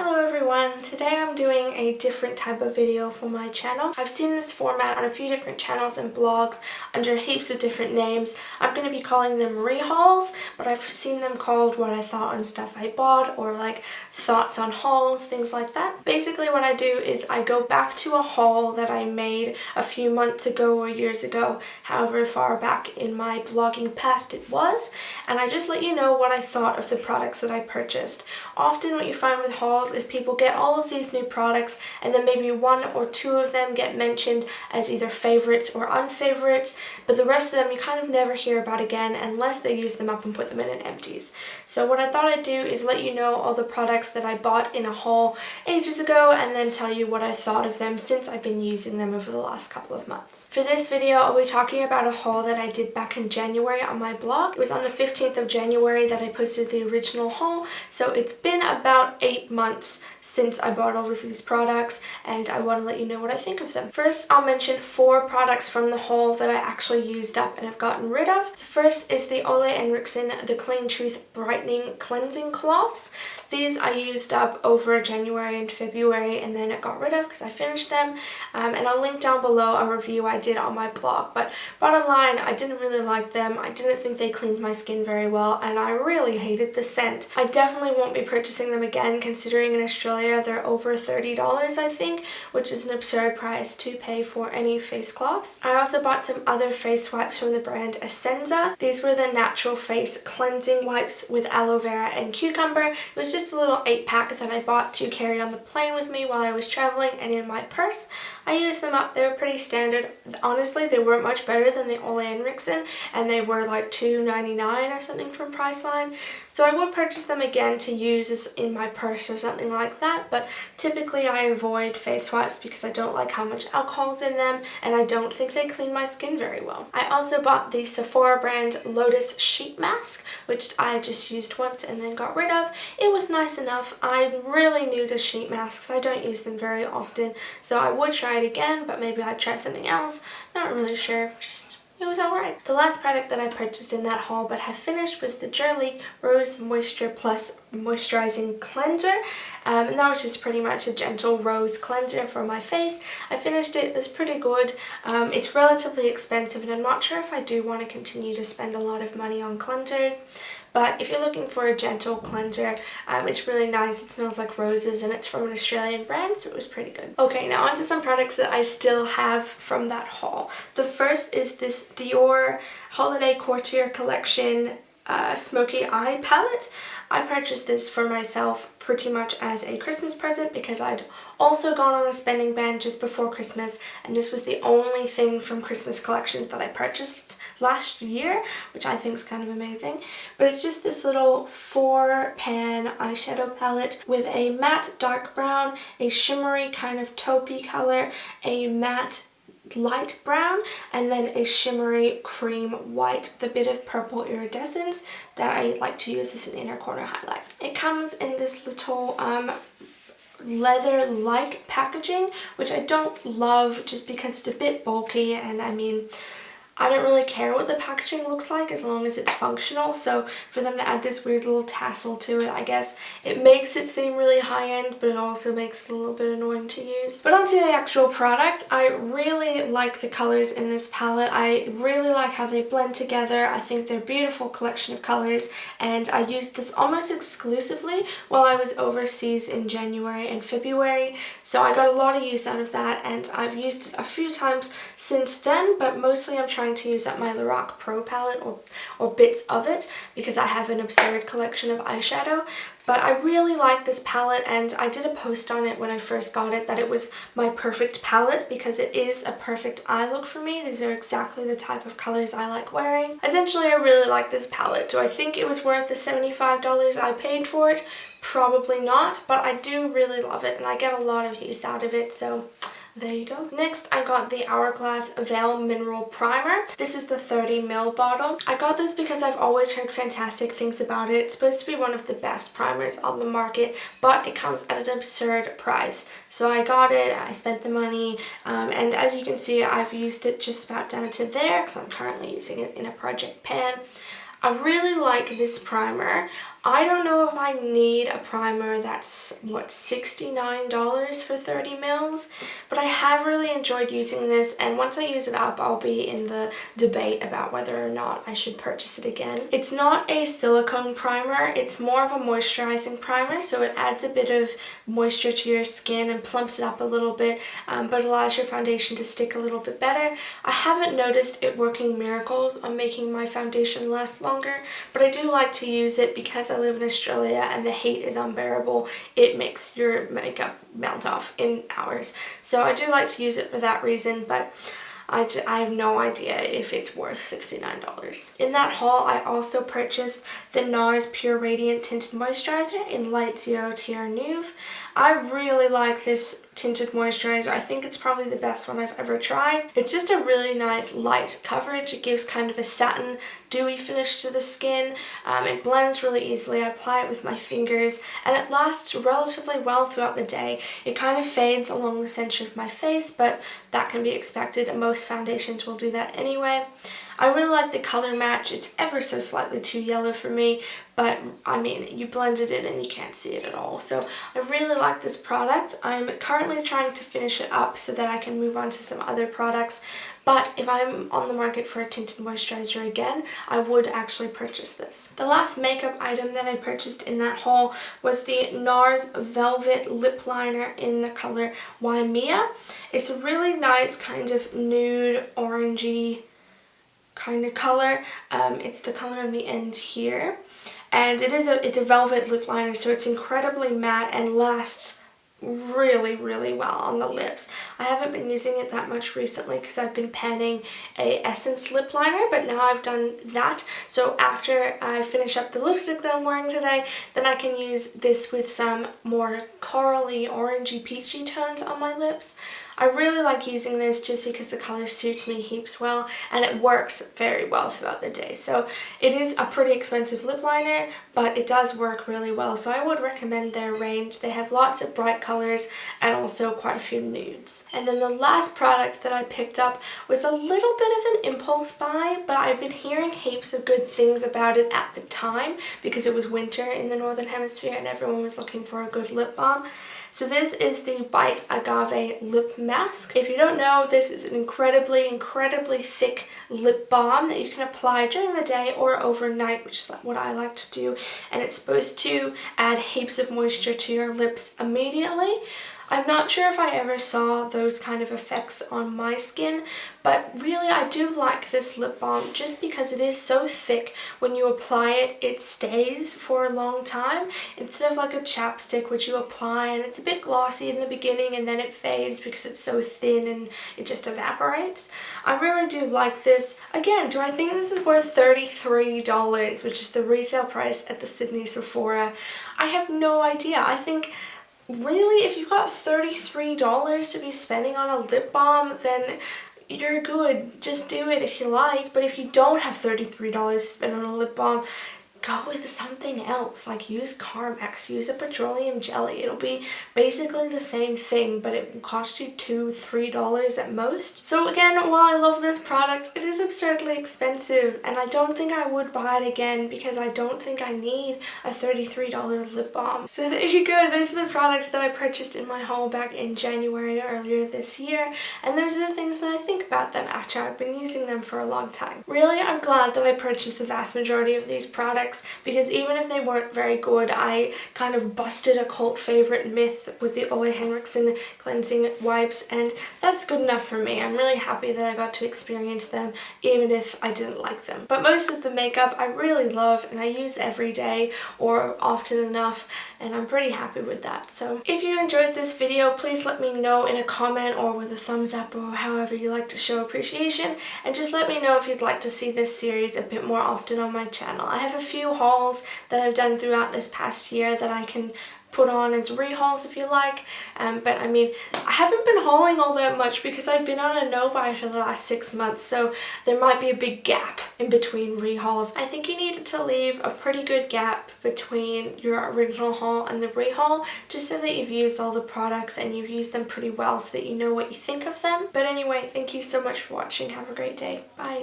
Hello everyone, today I'm doing a different type of video for my channel. I've seen this format on a few different channels and blogs under heaps of different names. I'm going to be calling them rehauls, but I've seen them called what I thought on stuff I bought or like thoughts on hauls, things like that. Basically what I do is I go back to a haul that I made a few months ago or years ago, however far back in my blogging past it was, and I just let you know what I thought of the products that I purchased. Often what you find with hauls is people get all of these new products and then maybe one or two of them get mentioned as either favorites or unfavorites, but the rest of them you kind of never hear about again unless they use them up and put them in an empties. So what I thought I'd do is let you know all the products that I bought in a haul ages ago and then tell you what I thought of them since I've been using them over the last couple of months. For this video I'll be talking about a haul that I did back in January on my blog. It was on the 15th of January that I posted the original haul, so it's been about 8 months since I bought all of these products and I want to let you know what I think of them. First, I'll mention 4 products from the haul that I actually used up and have gotten rid of. The first is the Ole Henriksen The Clean Truth Brightening Cleansing Cloths. These I used up over January and February and then I got rid of because I finished them, and I'll link down below a review I did on my blog. But bottom line, I didn't really like them. I didn't think they cleaned my skin very well and I really hated the scent. I definitely won't be purchasing them again, considering in Australia they're over $30 I think, which is an absurd price to pay for any face cloths. I also bought some other face wipes from the brand Essenza. These were the natural face cleansing wipes with aloe vera and cucumber. It was just a little 8-pack that I bought to carry on the plane with me while I was traveling and in my purse. I used them up. They were pretty standard. Honestly, they weren't much better than the Ole Henriksen and they were like $2.99 or something from Priceline. So I would purchase them again to use as in my purse or something like that, but typically I avoid face wipes because I don't like how much alcohol's in them and I don't think they clean my skin very well. I also bought the Sephora brand Lotus Sheet Mask, which I just used once and then got rid of. It was nice enough. I'm really new to sheet masks. I don't use them very often, so I would try it again, but maybe I'd try something else. Not really sure. It was alright. The last product that I purchased in that haul but have finished was the Jurley Rose Moisture Plus Moisturizing Cleanser, and that was just pretty much a gentle rose cleanser for my face. I finished it. It was pretty good. It's relatively expensive and I'm not sure if I do want to continue to spend a lot of money on cleansers. But if you're looking for a gentle cleanser, it's really nice. It smells like roses and it's from an Australian brand, so it was pretty good. Okay, now onto some products that I still have from that haul. The first is this Dior Holiday Couture Collection Smoky Eye Palette. I purchased this for myself pretty much as a Christmas present because I'd also gone on a spending ban just before Christmas and this was the only thing from Christmas collections that I purchased last year, which I think is kind of amazing. But it's just this little 4-pan eyeshadow palette with a matte dark brown, a shimmery kind of taupey color, a matte light brown, and then a shimmery cream white with a bit of purple iridescence that I like to use as an inner corner highlight. It comes in this little leather-like packaging, which I don't love just because it's a bit bulky, and I mean, I don't really care what the packaging looks like as long as it's functional, so for them to add this weird little tassel to it, I guess it makes it seem really high-end, but it also makes it a little bit annoying to use. But onto the actual product, I really like the colors in this palette. I really like how they blend together. I think they're a beautiful collection of colors, and I used this almost exclusively while I was overseas in January and February, so I got a lot of use out of that, and I've used it a few times since then, but mostly I'm trying to use up my Lorac Pro palette or bits of it because I have an absurd collection of eyeshadow. But I really like this palette and I did a post on it when I first got it that it was my perfect palette because it is a perfect eye look for me. These are exactly the type of colors I like wearing. Essentially, I really like this palette. Do I think it was worth the $75 I paid for it? Probably not, but I do really love it and I get a lot of use out of it, so there you go. Next, I got the Hourglass Veil Mineral Primer. This is the 30ml bottle. I got this because I've always heard fantastic things about it. It's supposed to be one of the best primers on the market, but it comes at an absurd price. So I got it, I spent the money, and as you can see, I've used it just about down to there because I'm currently using it in a project pan. I really like this primer. I don't know if I need a primer that's, what, $69 for 30 mils, but I have really enjoyed using this, and once I use it up, I'll be in the debate about whether or not I should purchase it again. It's not a silicone primer, it's more of a moisturizing primer, so it adds a bit of moisture to your skin and plumps it up a little bit, but allows your foundation to stick a little bit better. I haven't noticed it working miracles on making my foundation last longer, but I do like to use it because I live in Australia and the heat is unbearable. It makes your makeup melt off in hours. So I do like to use it for that reason, but I have no idea if it's worth $69. In that haul, I also purchased the NARS Pure Radiant Tinted Moisturizer in Light Zero Tier Nude. I really like this tinted moisturizer. I think it's probably the best one I've ever tried. It's just a really nice light coverage. It gives kind of a satin, dewy finish to the skin. It blends really easily. I apply it with my fingers and it lasts relatively well throughout the day. It kind of fades along the center of my face, but that can be expected and most foundations will do that anyway. I really like the color match. It's ever so slightly too yellow for me, but I mean, you blend it in and you can't see it at all. So I really like this product. I'm currently trying to finish it up so that I can move on to some other products. But if I'm on the market for a tinted moisturizer again, I would actually purchase this. The last makeup item that I purchased in that haul was the NARS Velvet Lip Liner in the color Waimea. It's a really nice kind of nude, orangey kind of color. It's the color on the end here, and it's a velvet lip liner, so it's incredibly matte and lasts really well on the lips. I haven't been using it that much recently because I've been panning a Essence lip liner, but now I've done that, so after I finish up the lipstick that I'm wearing today, then I can use this with some more corally, orangey, peachy tones on my lips. I really like using this just because the color suits me heaps well and it works very well throughout the day. So it is a pretty expensive lip liner, but it does work really well. So I would recommend their range. They have lots of bright colors and also quite a few nudes. And then the last product that I picked up was a little bit of an impulse buy, but I've been hearing heaps of good things about it at the time because it was winter in the Northern Hemisphere and everyone was looking for a good lip balm. So this is the Bite Agave Lip Mask. If you don't know, this is an incredibly thick lip balm that you can apply during the day or overnight, which is what I like to do. And it's supposed to add heaps of moisture to your lips immediately. I'm not sure if I ever saw those kind of effects on my skin, but really I do like this lip balm just because it is so thick. When you apply it, it stays for a long time instead of like a chapstick which you apply and it's a bit glossy in the beginning and then it fades because it's so thin and it just evaporates. I really do like this. Again, do I think this is worth $33, which is the retail price at the Sydney Sephora? I have no idea. I think really, if you've got $33 to be spending on a lip balm, then you're good. Just do it if you like. But if you don't have $33 to spend on a lip balm, go with something else. Like use Carmex, use a petroleum jelly. It'll be basically the same thing, but it will cost you $2–3 at most. So again, while I love this product, it is absurdly expensive and I don't think I would buy it again because I don't think I need a $33 lip balm. So there you go. Those are the products that I purchased in my haul back in January earlier this year, and those are the things that I think about them after I've been using them for a long time. Really, I'm glad that I purchased the vast majority of these products because even if they weren't very good, I kind of busted a cult favorite myth with the Ole Henriksen cleansing wipes, and that's good enough for me. I'm really happy that I got to experience them even if I didn't like them. But most of the makeup I really love and I use every day or often enough, and I'm pretty happy with that. So if you enjoyed this video, please let me know in a comment or with a thumbs up or however you like to show appreciation, and just let me know if you'd like to see this series a bit more often on my channel. I have a few hauls that I've done throughout this past year that I can put on as rehauls if you like, but I mean, I haven't been hauling all that much because I've been on a no-buy for the last 6 months, so there might be a big gap in between rehauls. I think you need to leave a pretty good gap between your original haul and the rehaul, just so that you've used all the products and you've used them pretty well so that you know what you think of them. But anyway, thank you so much for watching. Have a great day. Bye.